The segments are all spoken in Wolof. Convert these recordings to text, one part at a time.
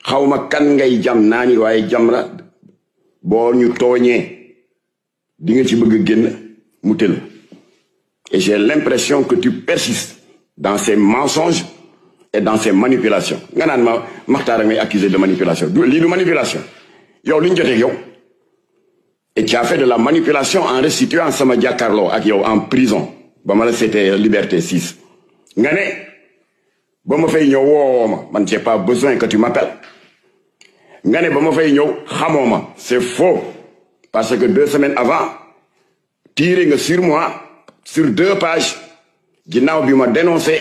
xawma kan ngay jam naani waaye Jamra boo ñu tooñee di nga ci bëgg génn mu tël. Et j'ai l'impression que tu persistes dans ces mensonges et dans ces manipulations. Nga naan ma Makhtar may accusé de manipulation lii du manipulation yow li ñu jotee yow. Et tu as fait de la manipulation en restituant sama jàkkaarloo ak yow en prison ba ma la c'était Liberté 6 nga ne ba ma fay ñëw woo ma man j'ai pas besoin que tu m'appelles nga ne ba ma fay ñëw xamoo ma c'est faux parce que 2 semaines avant tiré nga sur moi sur 2 pages ginnaaw bi ma dénoncé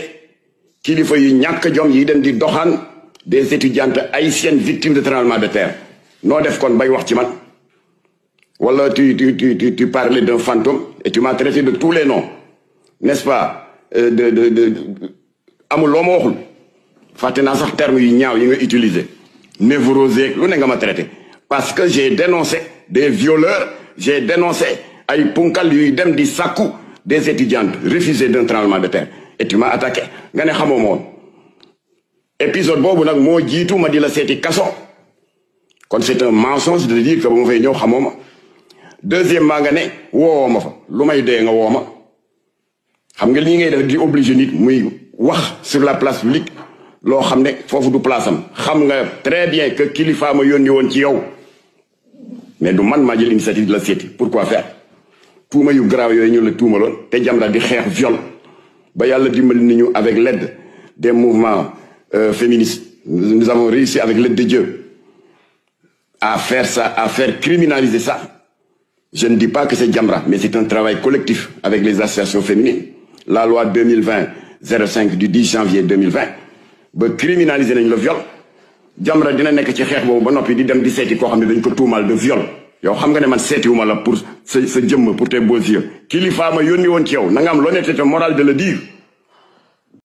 kilifa yu ñàkk jom yi dem di doxaan des étudiantes haïtiennes victimes de tremblement de terre noo def kon bay wax ci man wala tu parlais d'un fantôme et tu m'as traité de tous les noms n'est-ce pas amul loo ma waxul fàtte naa sax terme yu ñaaw yi nga utiliser névrosé lu ne nga ma traité parce que j'ai dénoncé des violeurs j'ai dénoncé ay punkal yuy dem di sàkku des étudiantes refusées d'un tremblement de terre et tu m'as attaqué nga ne xamoo ma woon épisode boobu nag moo jiitu ma di la seeti kaso kon c'est un mensonge de dire que ba ma fay ñëw xamoo ma deuxièmement nga ne woowoo ma fa lu may dee nga woo ma xam nga lii ngay def di obligé nit muy wax sur la place publique loo xam ne foofu du place am xam nga très bien que kilifa ma yónni woon ci yow mais du man maa jël initiative de la seeti pourquoi faire tuuma yu grave yooyu ñu la tuumaloon te Jamra di xeex viol ba yàlla dimbali nañu avec l'aide des mouvements féministes nous avons réussi avec l'aide de Dieu à faire ça à faire criminaliser ça. Je ne dis pas que c'est Jamra, mais c'est un travail collectif avec les associations féminines. La loi 2020-05 du 10 janvier 2020 ba criminaliser nañ le viol Jamra dina nekk ci xeex boobu ba noppi di dem di seeti koo xam ne dañ ko tuumal de viol yow xam nga ne man seetiwuma la pour sa jëmm pour tes beaux yeux kilifa ma yónni woon ci yow na nga am l'honnêteté morale de le dire